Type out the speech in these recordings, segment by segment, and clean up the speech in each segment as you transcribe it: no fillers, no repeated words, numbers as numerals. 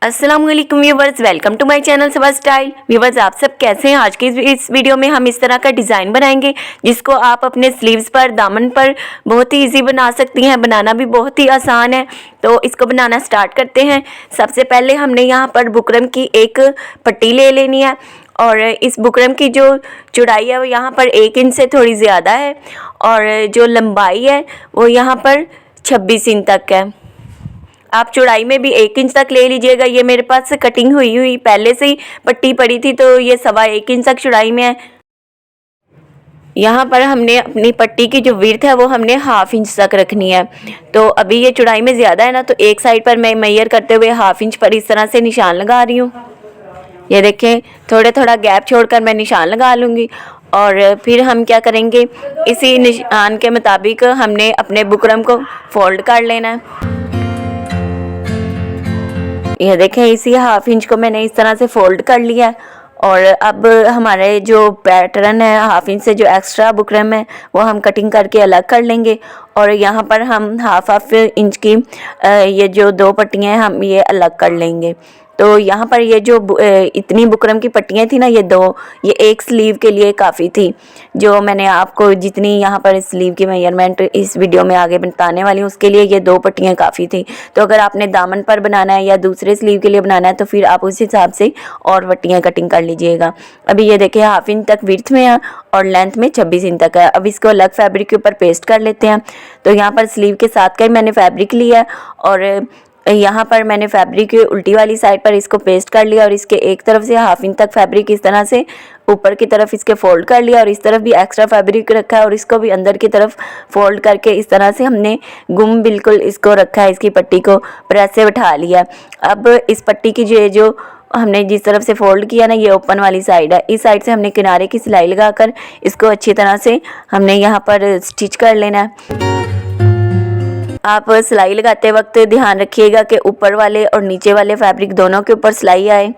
अस्सलाम वालेकुम viewers, welcome to my channel Saba style. Viewers, आप सब कैसे हैं। आज के इस वीडियो में हम इस तरह का डिज़ाइन बनाएंगे जिसको आप अपने स्लीव्स पर, दामन पर बहुत ही इजी बना सकती हैं। बनाना भी बहुत ही आसान है, तो इसको बनाना स्टार्ट करते हैं। सबसे पहले हमने यहाँ पर बुकरम की एक पट्टी ले लेनी है और इस बुकरम की जो चौड़ाई है वो यहाँ पर 1 इंच से थोड़ी ज़्यादा है और जो लंबाई है वो यहाँ पर 26 इंच तक है। आप चौड़ाई में भी 1 इंच तक ले लीजिएगा। ये मेरे पास कटिंग हुई पहले से ही पट्टी पड़ी थी, तो ये 1.25 इंच तक चौड़ाई में है। यहाँ पर हमने अपनी पट्टी की जो विड्थ है वो हमने 1/2 इंच तक रखनी है। तो अभी ये चौड़ाई में ज़्यादा है ना, तो एक साइड पर मैं मेजर करते हुए 1/2 इंच पर इस तरह से निशान लगा रही हूँ। ये देखें, थोड़ा गैप छोड़कर मैं निशान लगा लूँगी और फिर हम क्या करेंगे, इसी निशान के मुताबिक हमने अपने बुकरम को फोल्ड कर लेना है। ये देखें, इसी 1/2 इंच को मैंने इस तरह से फोल्ड कर लिया है और अब हमारे जो पैटर्न है 1/2 इंच से जो एक्स्ट्रा बुकरम है वो हम कटिंग करके अलग कर लेंगे और यहाँ पर हम 1/2 इंच की ये जो 2 पट्टियाँ हैं हम ये अलग कर लेंगे। तो यहाँ पर ये जो इतनी बुकरम की पट्टियाँ थी ना, ये एक स्लीव के लिए काफ़ी थी। जो मैंने आपको जितनी यहाँ पर स्लीव की मेजरमेंट इस वीडियो में आगे बताने वाली हूँ उसके लिए ये 2 पट्टियाँ काफ़ी थी। तो अगर आपने दामन पर बनाना है या दूसरे स्लीव के लिए बनाना है तो फिर आप उस हिसाब से और पट्टियाँ कटिंग कर लीजिएगा। अभी ये देखिए 1/2 इंच तक विड्थ में है और लेंथ में 26 इंच तक है। अब इसको अलग फैब्रिक के ऊपर पेस्ट कर लेते हैं। तो यहाँ पर स्लीव के साथ का ही मैंने फैब्रिक लिया है और यहाँ पर मैंने फैब्रिक की उल्टी वाली साइड पर इसको पेस्ट कर लिया और इसके एक तरफ से 1/2 इंच तक फैब्रिक इस तरह से ऊपर की तरफ इसके फोल्ड कर लिया और इस तरफ भी एक्स्ट्रा फैब्रिक रखा है और इसको भी अंदर की तरफ फोल्ड करके इस तरह से हमने गुम बिल्कुल इसको रखा है। इसकी पट्टी को प्रेस से बैठा लिया। अब इस पट्टी की जो हमने जिस तरफ से फोल्ड किया ना, ये ओपन वाली साइड है। इस साइड से हमने किनारे की सिलाई लगाकर इसको अच्छी तरह से हमने यहाँ पर स्टिच कर लेना है। आप सिलाई लगाते वक्त ध्यान रखिएगा कि ऊपर वाले और नीचे वाले फैब्रिक दोनों के ऊपर सिलाई आए।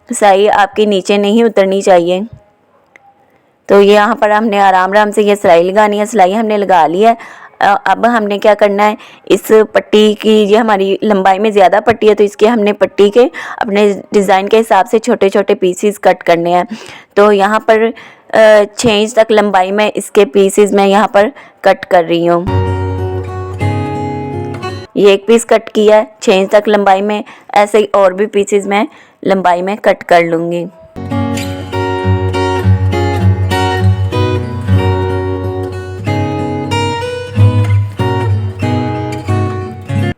सिलाई आपकी नीचे नहीं उतरनी चाहिए। तो ये यहाँ पर हमने आराम से ये सिलाई लगानी है। सिलाई हमने लगा ली है। अब हमने क्या करना है, इस पट्टी की ये हमारी लंबाई में ज़्यादा पट्टी है तो इसके हमने पट्टी के अपने डिज़ाइन के हिसाब से छोटे छोटे पीसीस कट करने हैं। तो यहाँ पर 6 इंच तक लंबाई में इसके पीसीस मैं यहाँ पर कट कर रही हूँ। ये एक पीस कट किया है 6 इंच तक लंबाई में। ऐसे ही और भी पीसेस मैं लंबाई में कट कर लूँगी।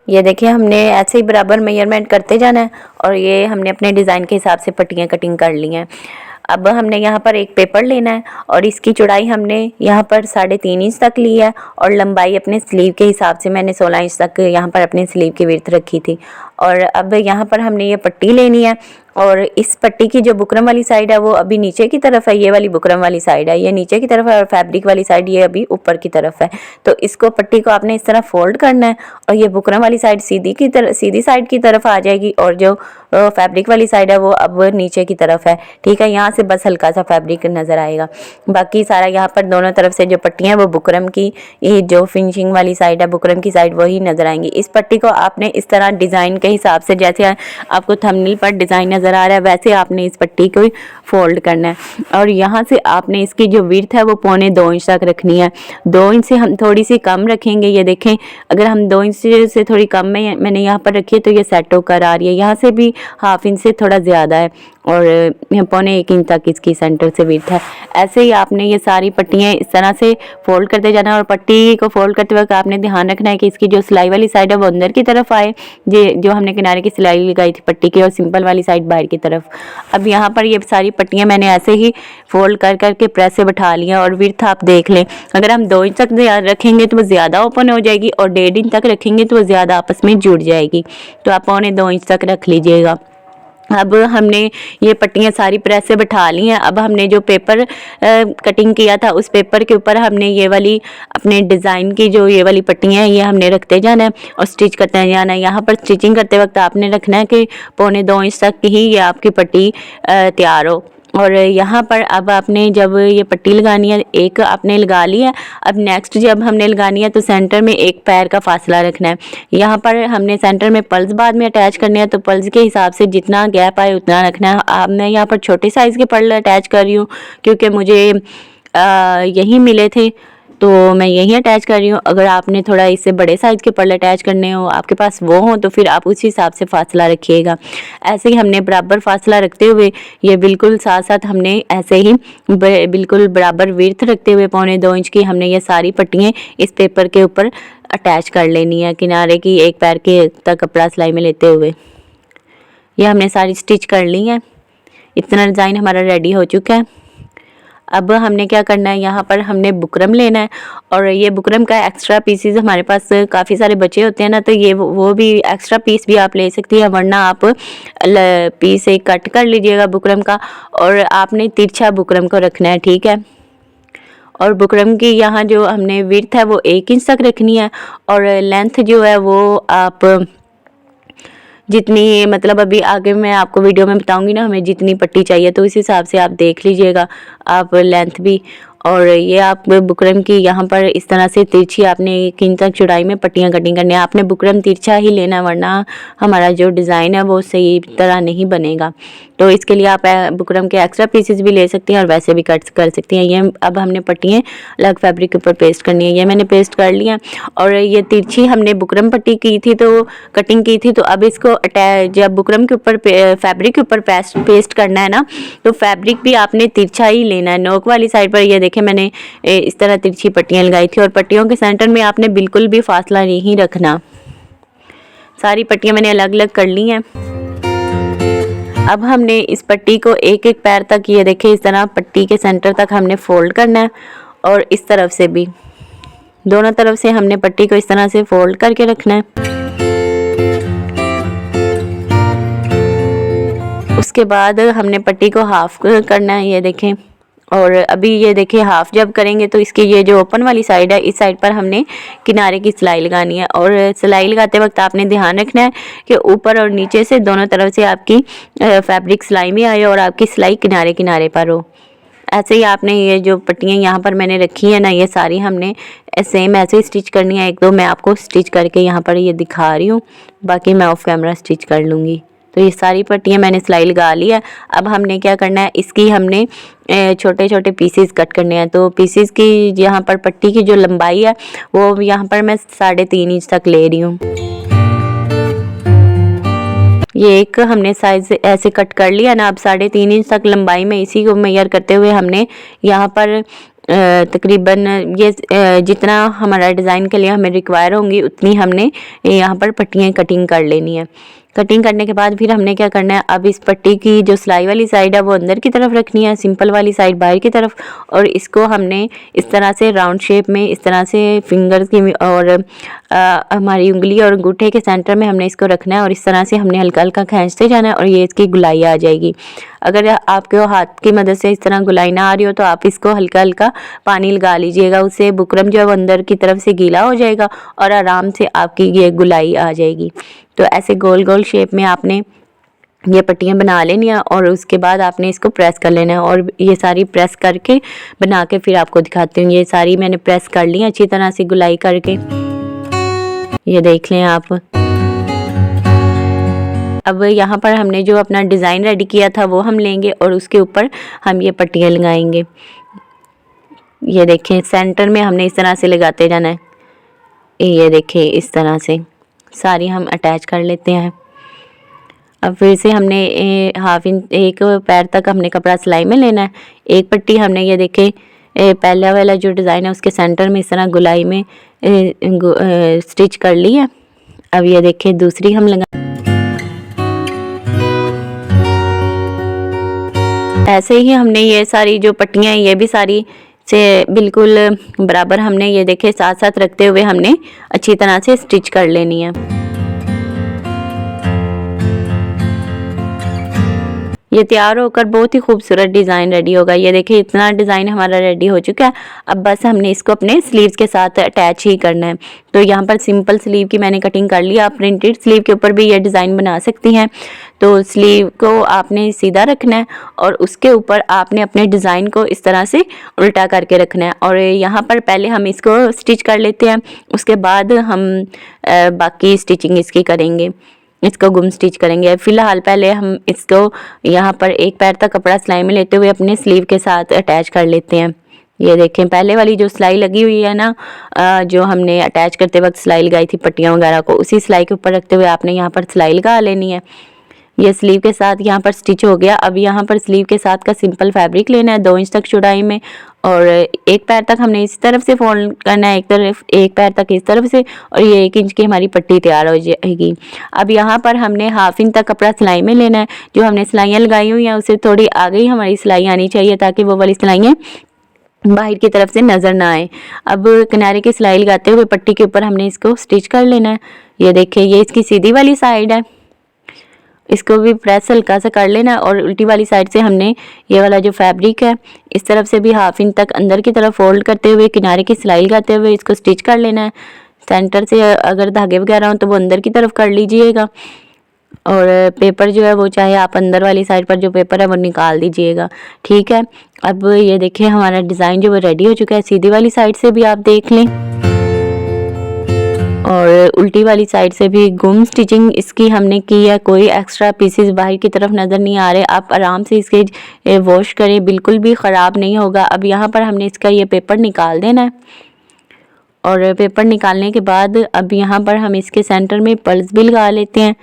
ये देखिए, हमने ऐसे ही बराबर मेजरमेंट करते जाना है और ये हमने अपने डिज़ाइन के हिसाब से पट्टियाँ कटिंग कर ली हैं। अब हमने यहाँ पर एक पेपर लेना है और इसकी चौड़ाई हमने यहाँ पर 3.5 इंच तक ली है और लंबाई अपने स्लीव के हिसाब से मैंने 16 इंच तक यहाँ पर अपने स्लीव की विड्थ रखी थी। और अब यहाँ पर हमने ये पट्टी लेनी है और इस पट्टी की जो बुकरम वाली साइड है वो अभी नीचे की तरफ है। ये वाली बुकरम वाली साइड है, ये नीचे की तरफ है और फैब्रिक वाली साइड ये अभी ऊपर की तरफ है। तो इसको पट्टी को आपने इस तरह फोल्ड करना है और ये बुकरम वाली साइड सीधी साइड की तरफ आ जाएगी और जो फैब्रिक वाली साइड है वो अब नीचे की तरफ है। ठीक है, यहाँ से बस हल्का सा फैब्रिक नज़र आएगा। बाकी सारा यहाँ पर दोनों तरफ से जो पट्टियाँ वो बुकरम की, ये जो फिनिशिंग वाली साइड है बुकरम की साइड वही नज़र आएंगी। इस पट्टी को आपने इस तरह डिज़ाइन के हिसाब से, जैसे आपको थंबनेल पर डिज़ाइन नज़र आ रहा है वैसे आपने इस पट्टी को फोल्ड करना है और यहाँ से आपने इसकी जो विड्थ है वो 1.25 इंच तक रखनी है। 2 इंच से हम थोड़ी सी कम रखेंगे। ये देखें, अगर हम 2 इंच से थोड़ी कम में मैंने यहाँ पर रखी है तो ये सेट होकर आ रही है। यहाँ से भी 1/2 इंच से थोड़ा ज़्यादा है और 1.25 इंच तक इसकी सेंटर से विड्थ है। ऐसे ही आपने ये सारी पट्टियाँ इस तरह से फोल्ड करते जाना है और पट्टी को फोल्ड करते वक्त आपने ध्यान रखना है कि इसकी जो सिलाई वाली साइड है वो अंदर की तरफ आए, जो हमने किनारे की सिलाई लगाई थी पट्टी की, और सिंपल वाली साइड बाहर की तरफ। अब यहाँ पर ये सारी पट्टियाँ मैंने ऐसे ही फोल्ड कर करके प्रेस से बैठा लिया और विड्थ आप देख लें। अगर हम 2 इंच तक रखेंगे तो वो ज़्यादा ओपन हो जाएगी और 1.5 इंच तक रखेंगे तो वो ज़्यादा आपस में जुड़ जाएगी। तो आप 2.25 इंच तक रख लीजिएगा। अब हमने ये पट्टियाँ सारी प्रेस से बैठा ली हैं। अब हमने जो पेपर कटिंग किया था उस पेपर के ऊपर हमने ये वाली अपने डिज़ाइन की जो ये वाली पट्टियाँ हैं ये हमने रखते जाना है और स्टिच करते जाना है। यहाँ पर स्टिचिंग करते वक्त आपने रखना है कि 1.25 इंच तक ही ये आपकी पट्टी तैयार हो। और यहाँ पर अब आपने जब ये पट्टी लगानी है, एक आपने लगा ली है। अब नेक्स्ट जब हमने लगानी है तो सेंटर में एक पैर का फासला रखना है। यहाँ पर हमने सेंटर में पल्स बाद में अटैच करने हैं, तो पल्स के हिसाब से जितना गैप आए उतना रखना है। अब मैं यहाँ पर छोटे साइज़ के पल्स अटैच कर रही हूँ क्योंकि मुझे यही मिले थे, तो मैं यही अटैच कर रही हूँ। अगर आपने थोड़ा इससे बड़े साइज़ के पर्ल अटैच करने हो, आपके पास वो हो, तो फिर आप उसी हिसाब से फासला रखिएगा। ऐसे ही हमने बराबर फासला रखते हुए ये बिल्कुल साथ साथ हमने ऐसे ही बिल्कुल बराबर विड्थ रखते हुए 1.25 इंच की हमने ये सारी पट्टियाँ इस पेपर के ऊपर अटैच कर लेनी है, किनारे की एक पैर के तक कपड़ा सिलाई में लेते हुए। ये हमने सारी स्टिच कर ली है। इतना डिज़ाइन हमारा रेडी हो चुका है। अब हमने क्या करना है, यहाँ पर हमने बुकरम लेना है और ये बुकरम का एक्स्ट्रा पीसेस हमारे पास काफ़ी सारे बचे होते हैं ना, तो ये वो भी एक्स्ट्रा पीस भी आप ले सकती है, वरना आप पीस एक कट कर लीजिएगा बुकरम का। और आपने तिरछा बुकरम को रखना है, ठीक है। और बुकरम की यहाँ जो हमने विड्थ है वो 1 इंच तक रखनी है और लेंथ जो है वो आप जितनी, मतलब अभी आगे मैं आपको वीडियो में बताऊंगी ना हमें जितनी पट्टी चाहिए, तो इस हिसाब से आप देख लीजिएगा आप लेंथ भी। और ये आप बुकरम की यहाँ पर इस तरह से तिरछी आपने 1 इंच तक चौड़ाई में पट्टियाँ कटिंग करनी है। आपने बुकरम तिरछा ही लेना, वरना हमारा जो डिज़ाइन है वो सही तरह नहीं बनेगा। तो इसके लिए आप बुकरम के एक्स्ट्रा पीसेस भी ले सकती हैं और वैसे भी कट कर सकती हैं। ये अब हमने पट्टियाँ अलग फैब्रिक के ऊपर पेस्ट करनी है। ये मैंने पेस्ट कर लिया। और ये तिरछी हमने बुकरम पट्टी की थी, तो कटिंग की थी, तो अब इसको जब बुकरम के ऊपर फैब्रिक के ऊपर पेस्ट करना है ना, तो फैब्रिक भी आपने तिरछा ही लेना है। नोक वाली साइड पर ये देखें मैंने इस तरह तिरछी पट्टियाँ लगाई थी और पट्टियों के सेंटर में आपने बिल्कुल भी फासला नहीं रखना। सारी पट्टियाँ मैंने अलग अलग कर ली हैं। अब हमने इस पट्टी को एक एक पैर तक ये देखें इस तरह पट्टी के सेंटर तक हमने फोल्ड करना है और इस तरफ से भी दोनों तरफ से हमने पट्टी को इस तरह से फोल्ड करके रखना है। उसके बाद हमने पट्टी को हाफ करना है, ये देखें। और अभी ये देखिए हाफ जब करेंगे तो इसकी ये जो ओपन वाली साइड है, इस साइड पर हमने किनारे की सिलाई लगानी है। और सिलाई लगाते वक्त आपने ध्यान रखना है कि ऊपर और नीचे से दोनों तरफ से आपकी फैब्रिक सिलाई में आए और आपकी सिलाई किनारे किनारे पर हो। ऐसे ही आपने ये जो पट्टियाँ यहाँ पर मैंने रखी है ना, ये सारी हमने सेम ऐसे ही स्टिच करनी है। एक दो मैं आपको स्टिच करके यहाँ पर ये दिखा रही हूँ, बाकी मैं ऑफ कैमरा स्टिच कर लूँगी। तो ये सारी पट्टियाँ मैंने सिलाई लगा ली है। अब हमने क्या करना है, इसकी हमने छोटे छोटे पीसेस कट करने हैं। तो पीसेस की यहाँ पर पट्टी की जो लंबाई है वो यहाँ पर मैं 3.5 इंच तक ले रही हूँ। ये एक हमने साइज ऐसे कट कर लिया ना। अब 3.5 इंच तक लंबाई में इसी को मेजर करते हुए हमने यहाँ पर तकरीबन ये जितना हमारा डिज़ाइन के लिए हमें रिक्वायर होंगी उतनी हमने यहाँ पर पट्टियाँ कटिंग कर लेनी है। कटिंग करने के बाद फिर हमने क्या करना है, अब इस पट्टी की जो सिलाई वाली साइड है वो अंदर की तरफ रखनी है, सिंपल वाली साइड बाहर की तरफ। और इसको हमने इस तरह से राउंड शेप में इस तरह से फिंगर्स की और हमारी उंगली और अंगूठे के सेंटर में हमने इसको रखना है और इस तरह से हमने हल्का हल्का खींचते जाना है और ये इसकी गुलाई आ जाएगी। अगर आपके हाथ की मदद से इस तरह गुलाई ना आ रही हो तो आप इसको हल्का हल्का पानी लगा लीजिएगा, उससे बुकरम जो है अंदर की तरफ से गीला हो जाएगा और आराम से आपकी ये गुलाई आ जाएगी। तो ऐसे गोल गोल शेप में आपने ये पट्टियाँ बना लेनी है और उसके बाद आपने इसको प्रेस कर लेना है। और ये सारी प्रेस करके बना के फिर आपको दिखाती हूँ। ये सारी मैंने प्रेस कर ली है अच्छी तरह से गुलाई करके, ये देख लें आप। अब यहाँ पर हमने जो अपना डिज़ाइन रेडी किया था वो हम लेंगे और उसके ऊपर हम ये पट्टियाँ लगाएंगे। ये देखें सेंटर में हमने इस तरह से लगाते जाना है। ये देखें इस तरह से सारी हम अटैच कर लेते हैं। अब फिर से हमने हाफ इंच एक पैर तक हमने कपड़ा सिलाई में लेना है। एक पट्टी हमने ये देखें पहला वाला जो डिज़ाइन है उसके सेंटर में इस तरह गुलाई में स्टिच कर ली है। अब ये देखें दूसरी हम लगा, ऐसे ही हमने ये सारी जो पट्टियाँ ये भी सारी से बिल्कुल बराबर हमने ये देखे साथ साथ रखते हुए हमने अच्छी तरह से स्टिच कर लेनी है। ये तैयार होकर बहुत ही खूबसूरत डिज़ाइन रेडी होगा। ये देखिए इतना डिज़ाइन हमारा रेडी हो चुका है। अब बस हमने इसको अपने स्लीव्स के साथ अटैच ही करना है। तो यहाँ पर सिंपल स्लीव की मैंने कटिंग कर ली। आप प्रिंटेड स्लीव के ऊपर भी ये डिज़ाइन बना सकती हैं। तो स्लीव को आपने सीधा रखना है और उसके ऊपर आपने अपने डिज़ाइन को इस तरह से उल्टा करके रखना है। और यहाँ पर पहले हम इसको स्टिच कर लेते हैं, उसके बाद हम बाकी स्टिचिंग इसकी करेंगे, इसको गुम स्टिच करेंगे। फ़िलहाल पहले हम इसको यहाँ पर एक पैर तक कपड़ा सिलाई में लेते हुए अपने स्लीव के साथ अटैच कर लेते हैं। ये देखें पहले वाली जो सिलाई लगी हुई है ना, जो हमने अटैच करते वक्त सिलाई लगाई थी पट्टियाँ वगैरह को, उसी सिलाई के ऊपर रखते हुए आपने यहाँ पर सिलाई लगा लेनी है। ये स्लीव के साथ यहाँ पर स्टिच हो गया। अब यहाँ पर स्लीव के साथ का सिंपल फैब्रिक लेना है 2 इंच तक चौड़ाई में, और एक पैर तक हमने इस तरफ से फोल्ड करना है, एक पैर तक इस तरफ से, और ये 1 इंच की हमारी पट्टी तैयार हो जाएगी। अब यहाँ पर हमने ½ इंच तक कपड़ा सिलाई में लेना है। जो हमने सिलाइयाँ लगाई हुई हैं उससे थोड़ी आगे ही हमारी सिलाई आनी चाहिए ताकि वो वाली सिलाइयाँ बाहर की तरफ से नज़र ना आए। अब किनारे की सिलाई लगाते हुए पट्टी के ऊपर हमने इसको स्टिच कर लेना है। ये देखिए ये इसकी सीधी वाली साइड है, इसको भी प्रेस हल्का सा कर लेना, और उल्टी वाली साइड से हमने ये वाला जो फैब्रिक है इस तरफ से भी ½ इंच तक अंदर की तरफ फोल्ड करते हुए किनारे की सिलाई लगाते हुए इसको स्टिच कर लेना है। सेंटर से अगर धागे वगैरह हो तो वो अंदर की तरफ कर लीजिएगा, और पेपर जो है वो चाहे आप अंदर वाली साइड पर जो पेपर है वो निकाल दीजिएगा। ठीक है, अब ये देखिए हमारा डिज़ाइन जो वो रेडी हो चुका है। सीधी वाली साइड से भी आप देख लें और उल्टी वाली साइड से भी गुम स्टिचिंग इसकी हमने की है। कोई एक्स्ट्रा पीसेस बाहर की तरफ नज़र नहीं आ रहे। आप आराम से इसके वॉश करें, बिल्कुल भी ख़राब नहीं होगा। अब यहाँ पर हमने इसका ये पेपर निकाल देना है, और पेपर निकालने के बाद अब यहाँ पर हम इसके सेंटर में पर्ल्स भी लगा लेते हैं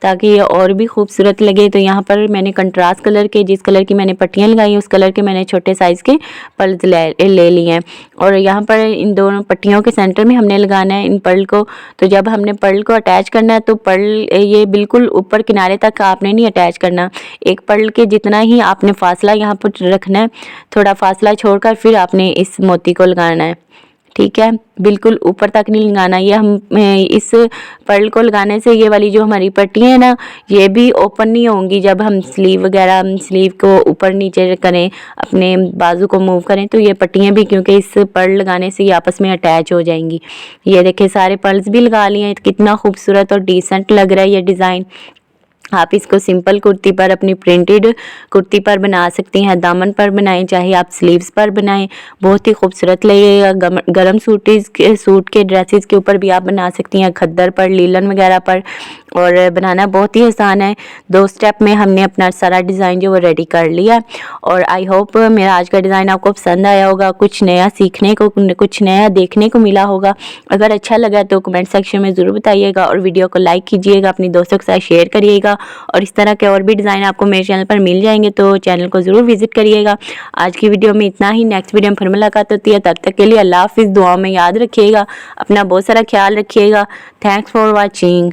ताकि ये और भी खूबसूरत लगे। तो यहाँ पर मैंने कंट्रास्ट कलर के, जिस कलर की मैंने पट्टियाँ लगाई उस कलर के मैंने छोटे साइज़ के पर्ल्स ले लिए हैं, और यहाँ पर इन दोनों पट्टियों के सेंटर में हमने लगाना है इन पर्ल को। तो जब हमने पर्ल को अटैच करना है तो पर्ल ये बिल्कुल ऊपर किनारे तक आपने नहीं अटैच करना। एक पर्ल के जितना ही आपने फासला यहाँ पर रखना है, थोड़ा फासला छोड़कर फिर आपने इस मोती को लगाना है। ठीक है, बिल्कुल ऊपर तक नहीं लगाना। ये हम इस पर्ल को लगाने से ये वाली जो हमारी पट्टियाँ हैं ना, ये भी ओपन नहीं होंगी। जब हम स्लीव को ऊपर नीचे करें, अपने बाजू को मूव करें, तो ये पट्टियाँ भी क्योंकि इस पर्ल लगाने से ये आपस में अटैच हो जाएंगी। ये देखिए सारे पर्ल्स भी लगा लिए हैं। कितना खूबसूरत और डिसेंट लग रहा है ये डिज़ाइन। आप इसको सिंपल कुर्ती पर, अपनी प्रिंटेड कुर्ती पर बना सकती हैं, दामन पर बनाएं, चाहे आप स्लीव्स पर बनाएं, बहुत ही खूबसूरत लगेगा। गरम सूट के ड्रेसेस के ऊपर भी आप बना सकती हैं, खद्दर पर, लीलन वगैरह पर, और बनाना बहुत ही आसान है। 2 स्टेप में हमने अपना सारा डिज़ाइन जो वो रेडी कर लिया। और आई होप मेरा आज का डिज़ाइन आपको पसंद आया होगा, कुछ नया सीखने को, कुछ नया देखने को मिला होगा। अगर अच्छा लगा तो कमेंट सेक्शन में ज़रूर बताइएगा, और वीडियो को लाइक कीजिएगा, अपनी दोस्तों के साथ शेयर करिएगा। और इस तरह के और भी डिज़ाइन आपको मेरे चैनल पर मिल जाएंगे, तो चैनल को ज़रूर विजिट करिएगा। आज की वीडियो में इतना ही। नेक्स्ट वीडियो में फिर मुलाकात होती है, तब तक के लिए अल्लाह हाफिज़। दुआ में याद रखिएगा, अपना बहुत सारा ख्याल रखिएगा। Thanks for watching.